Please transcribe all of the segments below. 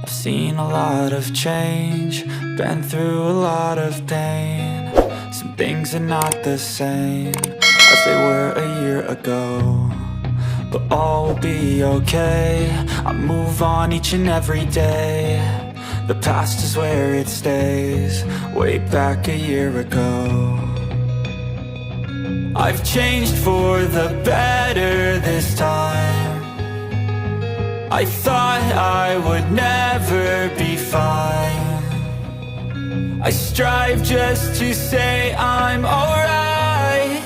I've seen a lot of change, been through a lot of pain. Some things are not the same as they were a year ago, but all will be okay. I move on each and every day. The past is where it stays, way back a year ago. I've changed for the better this time. I thought I would never be fine. I strive just to say I'm alright,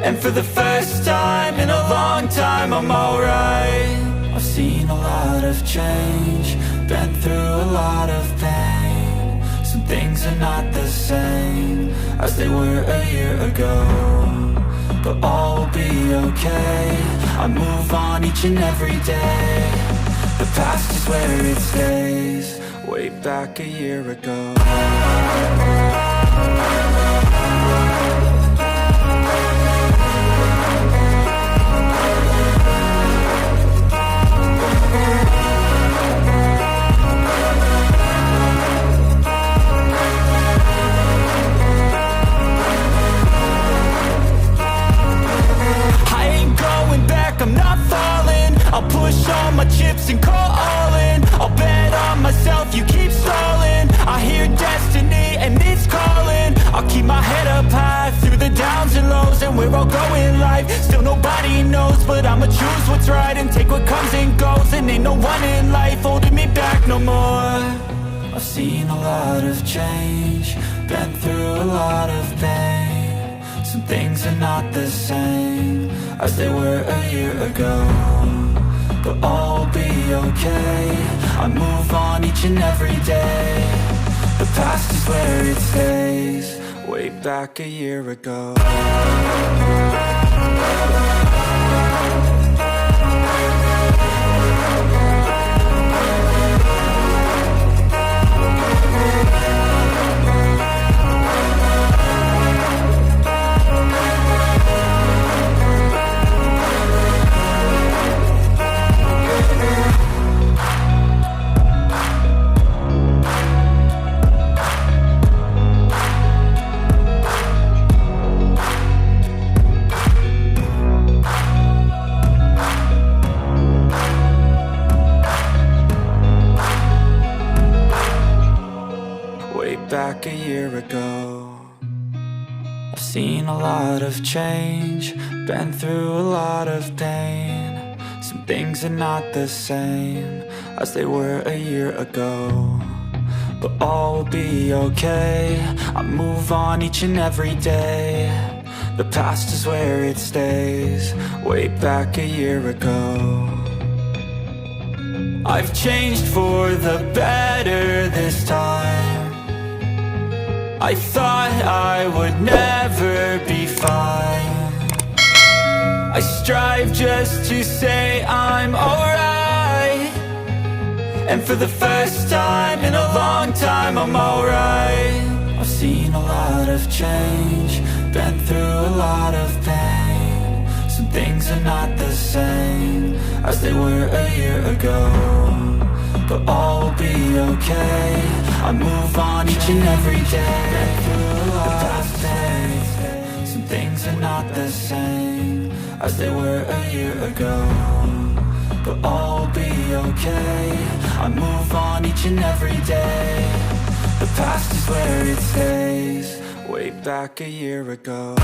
and for the first time in a long time I'm alright. I've seen a lot of change, been through a lot of pain. Some things are not the same as they were a year ago, but all will be okay. I move on each and every day. The past is where it stays, way back a year ago. I'm not falling, I'll push all my chips and call all in. I'll bet on myself, you keep stalling. I hear destiny and it's calling. I'll keep my head up high through the downs and lows, and we're all going life. Still nobody knows, but I'ma choose what's right and take what comes and goes. And ain't no one in life holding me back no more. I've seen a lot of change, been through a lot of pain. Some things are not the same as they were a year ago, but all will be okay. I move on each and every day. The past is where it stays, way back a year ago. Back a year ago, I've seen a lot of change, been through a lot of pain. Some things are not the same as they were a year ago, but all will be okay. I move on each and every day. The past is where it stays, way back a year ago. I've changed for the better this time. I thought I would never be fine. I strive just to say I'm alright, and for the first time in a long time I'm alright. I've seen a lot of change, been through a lot of pain. Some things are not the same as they were a year ago, but all will be okay. I move on each and every day. The past days, some things are not the same as they were a year ago, but all will be okay. I move on each and every day. The past is where it stays, way back a year ago.